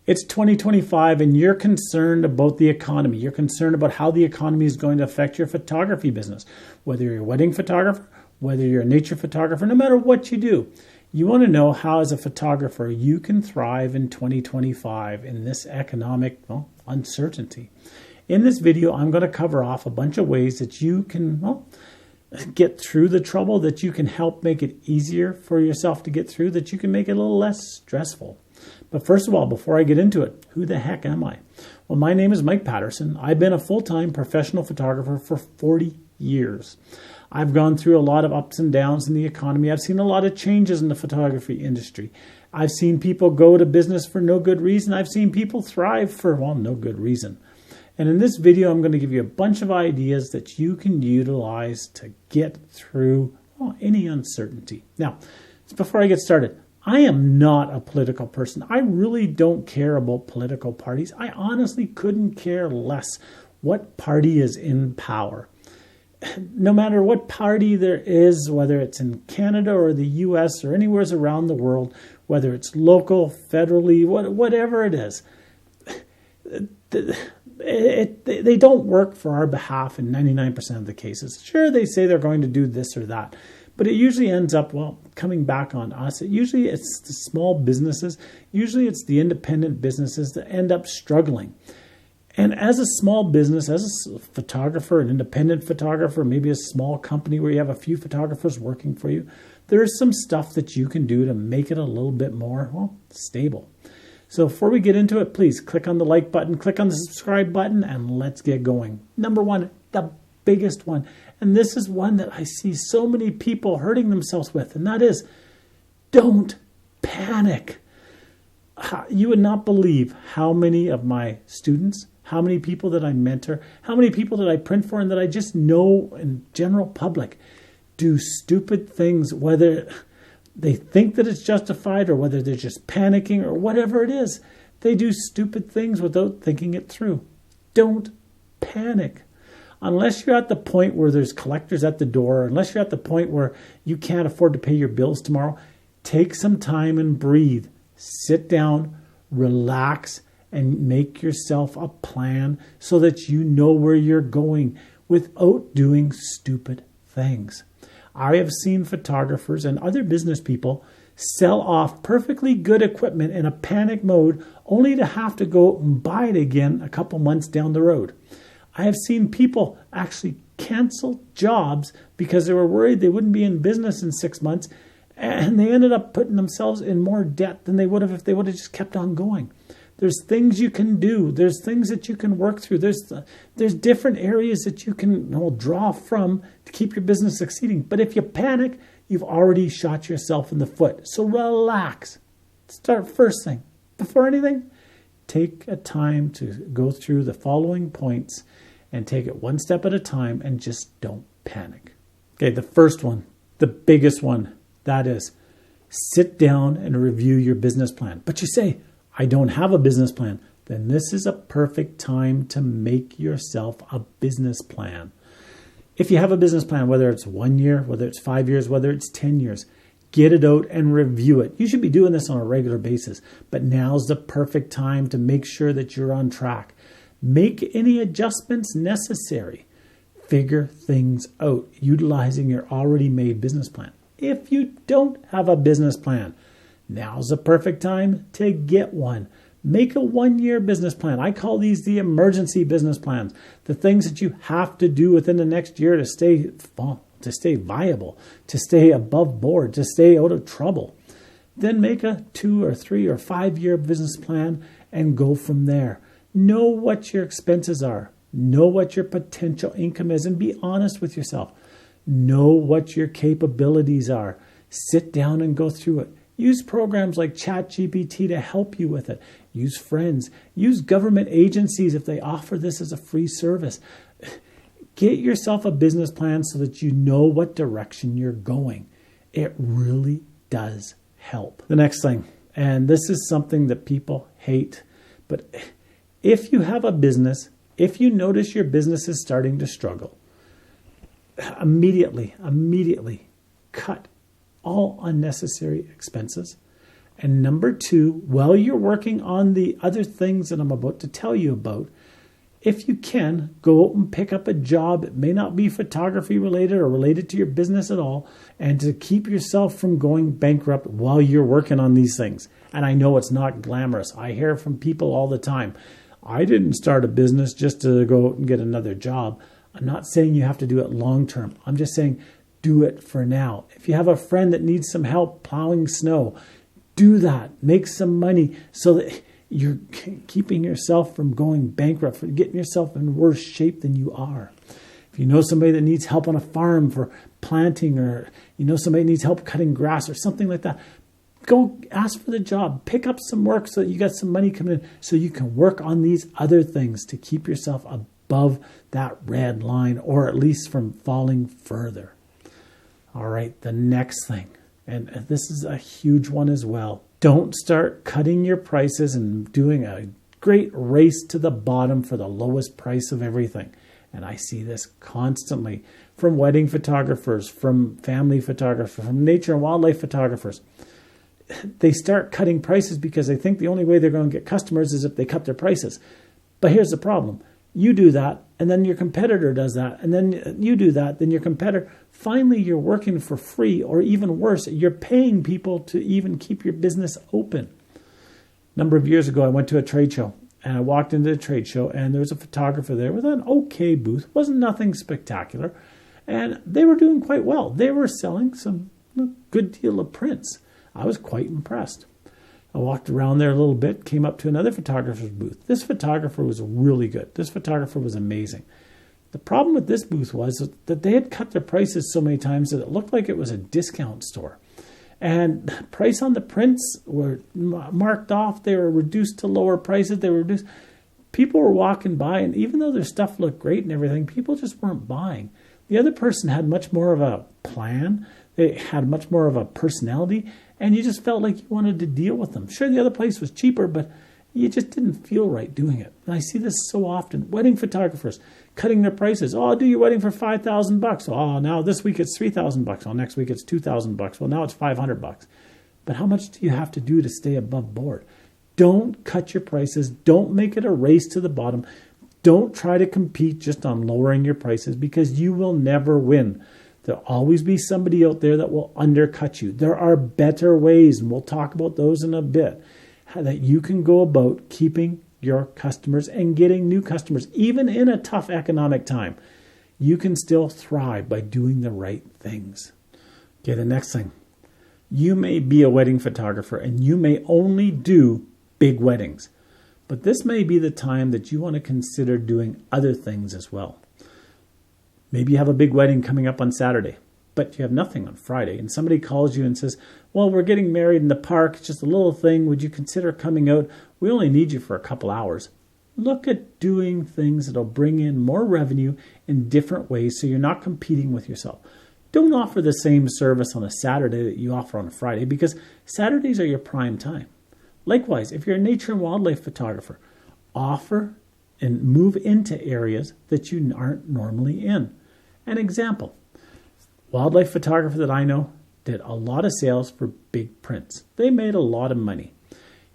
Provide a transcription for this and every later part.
It's 2025 and you're concerned about the economy. You're concerned about how the economy is going to affect your photography business. Whether you're a wedding photographer, whether you're a nature photographer, no matter what you do, you want to know how as a photographer you can thrive in 2025 in this economic uncertainty. In this video, I'm going to cover off a bunch of ways that you can get through the trouble, that you can help make it easier for yourself to get through, that you can make it a little less stressful. But first of all, before I get into it, who the heck am I? Well, my name is Mike Patterson. I've been a full-time professional photographer for 40 years. I've gone through a lot of ups and downs in the economy. I've seen a lot of changes in the photography industry. I've seen people go to business for no good reason. I've seen people thrive for, no good reason. And in this video, I'm going to give you a bunch of ideas that you can utilize to get through any uncertainty. Now, before I get started, I am not a political person. I really don't care about political parties. I honestly couldn't care less what party is in power. No matter what party there is, whether it's in Canada or the US or anywhere around the world, whether it's local, federally, whatever it is, they don't work for our behalf in 99% of the cases. Sure, they say they're going to do this or that, but it usually ends up, coming back on us. Usually it's the small businesses, usually it's the independent businesses that end up struggling. And as a small business, as a photographer, an independent photographer, maybe a small company where you have a few photographers working for you, there is some stuff that you can do to make it a little bit more, stable. So before we get into it, please click on the like button, click on the subscribe button, and let's get going. Number one, the biggest one, and this is one that I see so many people hurting themselves with, and that is, don't panic. You would not believe how many of my students, how many people that I mentor, how many people that I print for and that I just know in general public do stupid things, whether they think that it's justified or whether they're just panicking or whatever it is. They do stupid things without thinking it through. Don't panic. Unless you're at the point where there's collectors at the door, unless you're at the point where you can't afford to pay your bills tomorrow, take some time and breathe. Sit down, relax, and make yourself a plan so that you know where you're going without doing stupid things. I have seen photographers and other business people sell off perfectly good equipment in a panic mode only to have to go and buy it again a couple months down the road. I have seen people actually cancel jobs because they were worried they wouldn't be in business in 6 months, and they ended up putting themselves in more debt than they would have if they would have just kept on going. There's things you can do. There's things that you can work through. There's different areas that you can draw from to keep your business succeeding. But if you panic, you've already shot yourself in the foot. So relax. Start first thing. Before anything, take a time to go through the following points and take it one step at a time and just don't panic. Okay, the first one, the biggest one, that is sit down and review your business plan. But you say, I don't have a business plan. Then this is a perfect time to make yourself a business plan. If you have a business plan, whether it's 1 year, whether it's 5 years, whether it's 10 years, get it out and review it. You should be doing this on a regular basis, but now's the perfect time to make sure that you're on track. Make any adjustments necessary. Figure things out utilizing your already made business plan. If you don't have a business plan, now's the perfect time to get one. Make a 1-year business plan. I call these the emergency business plans. The things that you have to do within the next year to stay viable, to stay above board, to stay out of trouble. Then make a 2 or 3 or 5-year business plan and go from there. Know what your expenses are. Know what your potential income is and be honest with yourself. Know what your capabilities are. Sit down and go through it. Use programs like ChatGPT to help you with it. Use friends. Use government agencies if they offer this as a free service. Get yourself a business plan so that you know what direction you're going. It really does help. The next thing, and this is something that people hate, but if you have a business, if you notice your business is starting to struggle, immediately cut all unnecessary expenses And number two, while you're working on the other things that I'm about to tell you about, if you can, go out and pick up a job. It may not be photography related or related to your business at all, and to keep yourself from going bankrupt while you're working on these things. And I know it's not glamorous. I hear from people all the time, I didn't start a business just to go out and get another job. I'm not saying you have to do it long term. I'm just saying do it for now. If you have a friend that needs some help plowing snow, do that. Make some money so that you're keeping yourself from going bankrupt, from getting yourself in worse shape than you are. If you know somebody that needs help on a farm for planting, or you know somebody needs help cutting grass or something like that, go ask for the job. Pick up some work so that you got some money coming in so you can work on these other things to keep yourself above that red line, or at least from falling further. All right, the next thing, and this is a huge one as well. Don't start cutting your prices and doing a great race to the bottom for the lowest price of everything. And I see this constantly from wedding photographers, from family photographers, from nature and wildlife photographers. They start cutting prices because they think the only way they're going to get customers is if they cut their prices. But here's the problem. You do that, and then your competitor does that, and then you do that, then your competitor. Finally, you're working for free, or even worse, you're paying people to even keep your business open. A number of years ago, I went to a trade show, and I walked into the trade show, and there was a photographer there with an okay booth. Wasn't nothing spectacular, and they were doing quite well. They were selling some good deal of prints. I was quite impressed. I walked around there a little bit, came up to another photographer's booth. This photographer was really good. This photographer was amazing. The problem with this booth was that they had cut their prices so many times that it looked like it was a discount store. And the price on the prints were marked off. They were reduced to lower prices. They were reduced. People were walking by, and even though their stuff looked great and everything, people just weren't buying. The other person had much more of a plan. They had much more of a personality, and you just felt like you wanted to deal with them. Sure, the other place was cheaper, but you just didn't feel right doing it. And I see this so often. Wedding photographers cutting their prices. Oh, I'll do your wedding for $5,000. Oh, now this week it's $3,000. Oh, next week it's $2,000. Well, now it's $500. But how much do you have to do to stay above board? Don't cut your prices. Don't make it a race to the bottom. Don't try to compete just on lowering your prices, because you will never win. There'll always be somebody out there that will undercut you. There are better ways, and we'll talk about those in a bit, that you can go about keeping your customers and getting new customers. Even in a tough economic time, you can still thrive by doing the right things. Okay, the next thing. You may be a wedding photographer and you may only do big weddings, but this may be the time that you want to consider doing other things as well. Maybe you have a big wedding coming up on Saturday, but you have nothing on Friday, and somebody calls you and says, well, we're getting married in the park. It's just a little thing. Would you consider coming out? We only need you for a couple hours. Look at doing things that'll bring in more revenue in different ways so you're not competing with yourself. Don't offer the same service on a Saturday that you offer on a Friday, because Saturdays are your prime time. Likewise, if you're a nature and wildlife photographer, offer and move into areas that you aren't normally in. An example, wildlife photographer that I know did a lot of sales for big prints. They made a lot of money.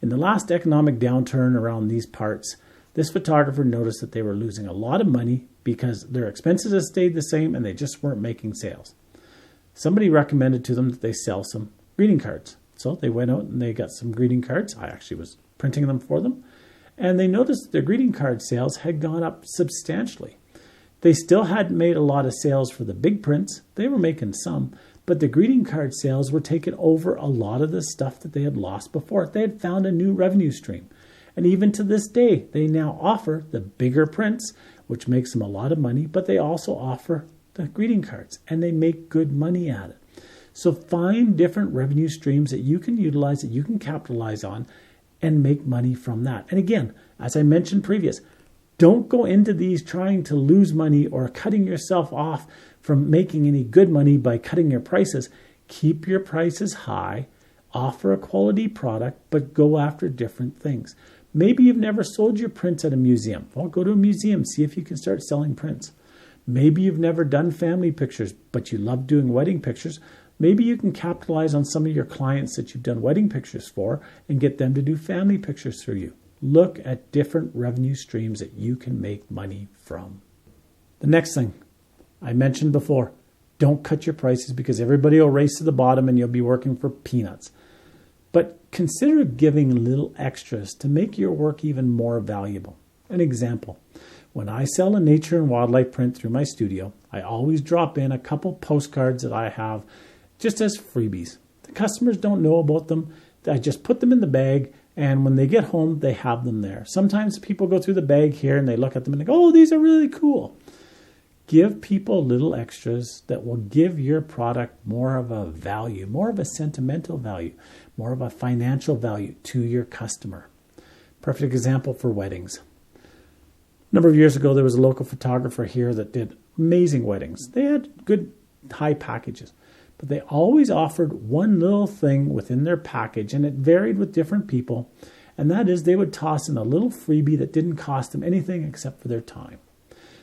In the last economic downturn around these parts, this photographer noticed that they were losing a lot of money because their expenses had stayed the same and they just weren't making sales. Somebody recommended to them that they sell some greeting cards. So they went out and they got some greeting cards. I actually was printing them for them. And they noticed that their greeting card sales had gone up substantially. They still hadn't made a lot of sales for the big prints. They were making some, but the greeting card sales were taking over a lot of the stuff that they had lost before. They had found a new revenue stream. And even to this day, they now offer the bigger prints, which makes them a lot of money, but they also offer the greeting cards, and they make good money at it. So find different revenue streams that you can utilize, that you can capitalize on, and make money from that. And again, as I mentioned previous, don't go into these trying to lose money or cutting yourself off from making any good money by cutting your prices. Keep your prices high, offer a quality product, but go after different things. Maybe you've never sold your prints at a museum. Well, go to a museum, see if you can start selling prints. Maybe you've never done family pictures, but you love doing wedding pictures. Maybe you can capitalize on some of your clients that you've done wedding pictures for and get them to do family pictures through you. Look at different revenue streams that you can make money from. The next thing I mentioned before, don't cut your prices because everybody will race to the bottom and you'll be working for peanuts. But consider giving little extras to make your work even more valuable. An example, when I sell a nature and wildlife print through my studio, I always drop in a couple postcards that I have just as freebies. The customers don't know about them. I just put them in the bag, and when they get home, they have them there. Sometimes people go through the bag here and they look at them and they go, oh, these are really cool. Give people little extras that will give your product more of a value, more of a sentimental value, more of a financial value to your customer. Perfect example for weddings. A number of years ago, there was a local photographer here that did amazing weddings. They had good high packages, but they always offered one little thing within their package, and it varied with different people, and that is they would toss in a little freebie that didn't cost them anything except for their time.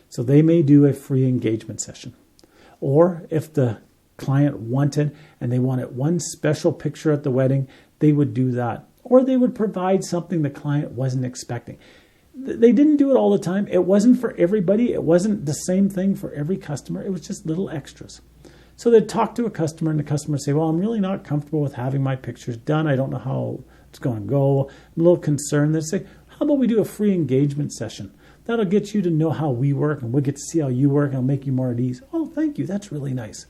So they may do a free engagement session. Or if the client wanted and they wanted one special picture at the wedding, they would do that. Or they would provide something the client wasn't expecting. They didn't do it all the time. It wasn't for everybody. It wasn't the same thing for every customer. It was just little extras. So they'd talk to a customer and the customer would say, well, I'm really not comfortable with having my pictures done. I don't know how it's going to go. I'm a little concerned. They'd say, how about we do a free engagement session? That'll get you to know how we work, and we'll get to see how you work, and it'll make you more at ease. Oh, thank you. That's really nice.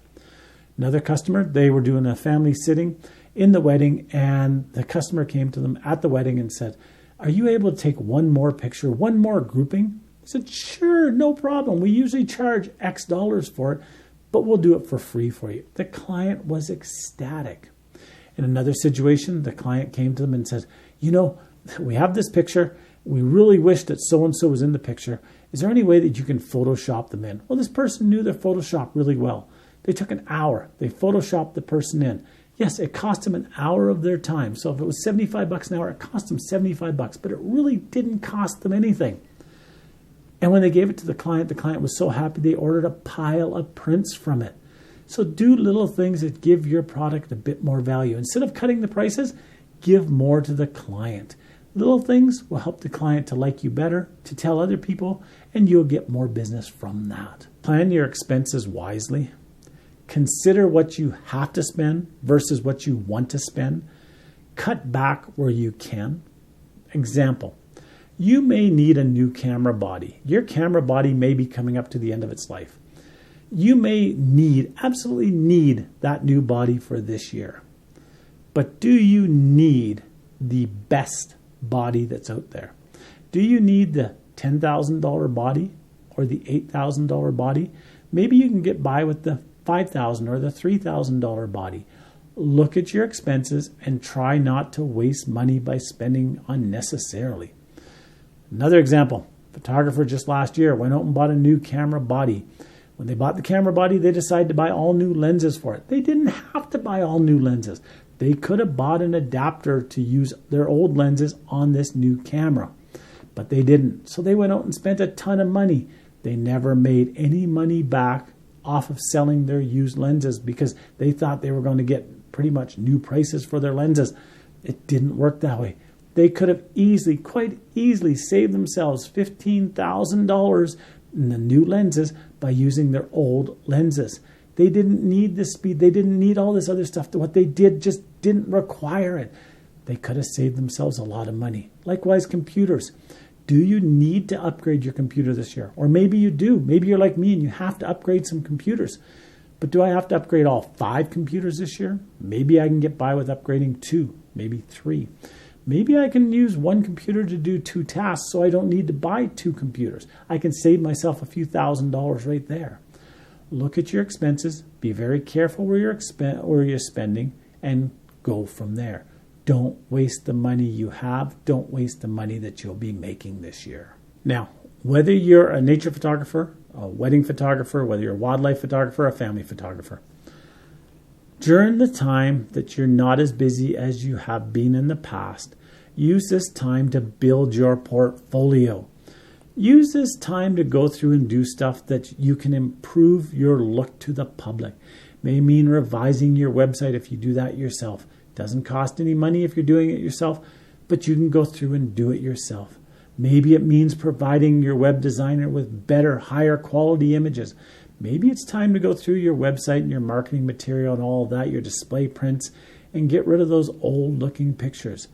Another customer, they were doing a family sitting in the wedding, and the customer came to them at the wedding and said, are you able to take one more picture, one more grouping? I said, sure, no problem. We usually charge X dollars for it, but we'll do it for free for you. The client was ecstatic. In another situation, the client came to them and said, you know, we have this picture. We really wish that so-and-so was in the picture. Is there any way that you can Photoshop them in? Well, this person knew their Photoshop really well. They took an hour. They Photoshopped the person in. Yes, it cost them an hour of their time. So if it was $75 an hour, it cost them $75, but it really didn't cost them anything. And when they gave it to the client was so happy they ordered a pile of prints from it. So do little things that give your product a bit more value. Instead of cutting the prices, give more to the client. Little things will help the client to like you better, to tell other people, and you'll get more business from that. Plan your expenses wisely. Consider what you have to spend versus what you want to spend. Cut back where you can. Example, you may need a new camera body. Your camera body may be coming up to the end of its life. You may absolutely need that new body for this year. But do you need the best body that's out there? Do you need the $10,000 body or the $8,000 body? Maybe you can get by with the $5,000 or the $3,000 body. Look at your expenses and try not to waste money by spending unnecessarily. Another example, photographer just last year went out and bought a new camera body. When they bought the camera body, they decided to buy all new lenses for it. They didn't have to buy all new lenses. They could have bought an adapter to use their old lenses on this new camera, but they didn't. So they went out and spent a ton of money. They never made any money back off of selling their used lenses because they thought they were going to get pretty much new prices for their lenses. It didn't work that way. They could have quite easily saved themselves $15,000 in the new lenses by using their old lenses. They didn't need the speed. They didn't need all this other stuff. What they did just didn't require it. They could have saved themselves a lot of money. Likewise, computers. Do you need to upgrade your computer this year? Or maybe you do. Maybe you're like me and you have to upgrade some computers. But do I have to upgrade all 5 computers this year? Maybe I can get by with upgrading 2, maybe 3. Maybe I can use one computer to do 2 tasks so I don't need to buy 2 computers. I can save myself a few $1,000s right there. Look at your expenses, be very careful where you're spending, and go from there. Don't waste the money you have. Don't waste the money that you'll be making this year. Now, whether you're a nature photographer, a wedding photographer, whether you're a wildlife photographer, a family photographer, during the time that you're not as busy as you have been in the past, use this time to build your portfolio. Use this time to go through and do stuff that you can improve your look to the public. May mean revising your website if you do that yourself. Doesn't cost any money if you're doing it yourself, but you can go through and do it yourself. Maybe it means providing your web designer with better, higher quality images. Maybe it's time to go through your website and your marketing material and all of that, your display prints, and get rid of those old looking pictures.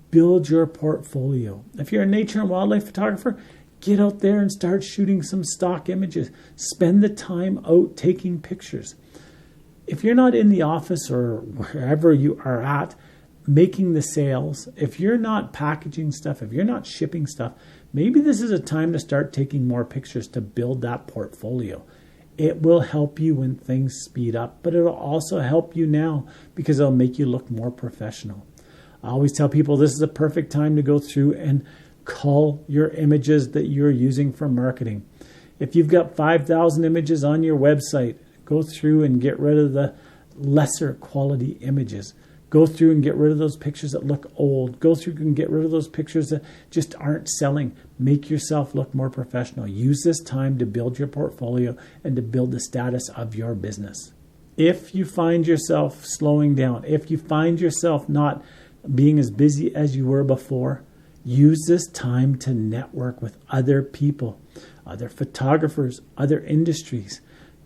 Build your portfolio. If you're a nature and wildlife photographer, get out there and start shooting some stock images. Spend the time out taking pictures. If you're not in the office or wherever you are at making the sales, if you're not packaging stuff, if you're not shipping stuff, maybe this is a time to start taking more pictures to build that portfolio. It will help you when things speed up, but it'll also help you now because it'll make you look more professional. I always tell people this is a perfect time to go through and cull your images that you're using for marketing. If you've got 5,000 images on your website, go through and get rid of the lesser quality images. Go through and get rid of those pictures that look old. Go through and get rid of those pictures that just aren't selling. Make yourself look more professional. Use this time to build your portfolio and to build the status of your business. If you find yourself slowing down, if you find yourself not being as busy as you were before, use this time to network with other people, other photographers, other industries.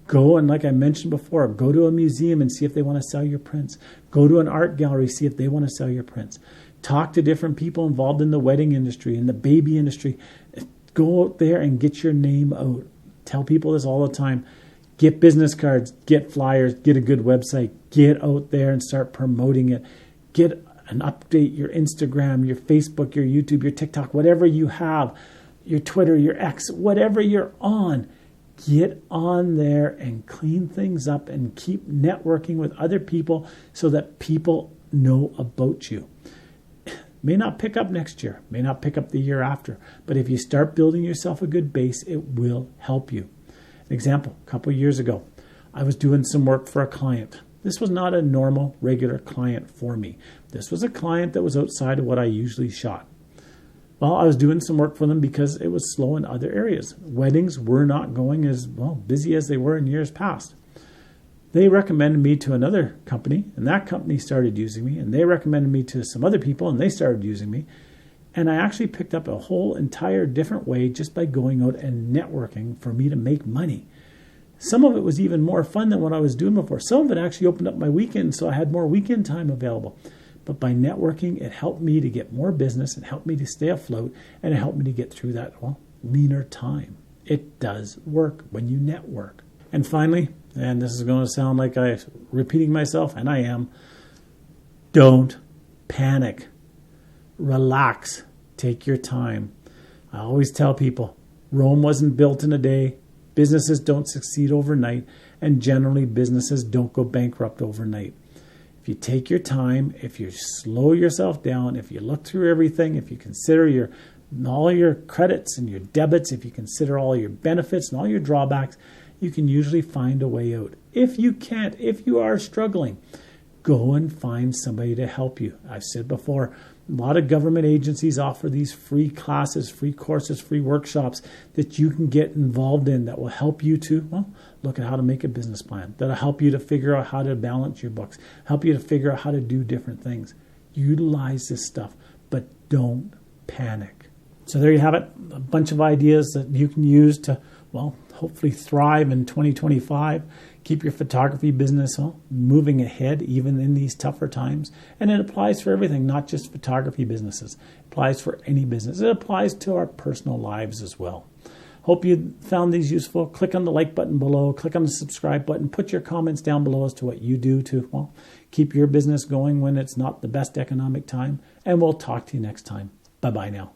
Go and, like I mentioned before, go to a museum and see if they want to sell your prints. Go to an art gallery, see if they want to sell your prints. Talk to different people involved in the wedding industry, in the baby industry. Go out there and get your name out. Tell people this all the time. Get business cards, get flyers, get a good website. Get out there and start promoting it. Get and update your Instagram, your Facebook, your YouTube, your TikTok, whatever you have, your Twitter, your X, whatever you're on. Get on there and clean things up and keep networking with other people so that people know about you. May not pick up next year, may not pick up the year after, but if you start building yourself a good base, it will help you. An example, a couple of years ago, I was doing some work for a client. This was not a normal, regular client for me. This was a client that was outside of what I usually shot. Well, I was doing some work for them because it was slow in other areas. Weddings were not going as busy as they were in years past. They recommended me to another company, and that company started using me, and they recommended me to some other people, and they started using me. And I actually picked up a whole entire different way just by going out and networking for me to make money. Some of it was even more fun than what I was doing before. Some of it actually opened up my weekend, so I had more weekend time available. But by networking, it helped me to get more business, it helped me to stay afloat, and it helped me to get through that, leaner time. It does work when you network. And finally, and this is going to sound like I'm repeating myself, and I am, don't panic. Relax. Take your time. I always tell people, Rome wasn't built in a day, businesses don't succeed overnight, and generally businesses don't go bankrupt overnight. If you take your time, if you slow yourself down, if you look through everything, if you consider all your credits and your debits, if you consider all your benefits and all your drawbacks, you can usually find a way out. If you can't, if you are struggling, go and find somebody to help you. I've said before, a lot of government agencies offer these free classes, free courses, free workshops that you can get involved in that will help you to, look at how to make a business plan. That'll help you to figure out how to balance your books, help you to figure out how to do different things. Utilize this stuff, but don't panic. So there you have it, a bunch of ideas that you can use to, hopefully thrive in 2025. Keep your photography business moving ahead even in these tougher times. And it applies for everything, not just photography businesses. It applies for any business. It applies to our personal lives as well. Hope you found these useful. Click on the like button below. Click on the subscribe button. Put your comments down below as to what you do to keep your business going when it's not the best economic time. And we'll talk to you next time. Bye-bye now.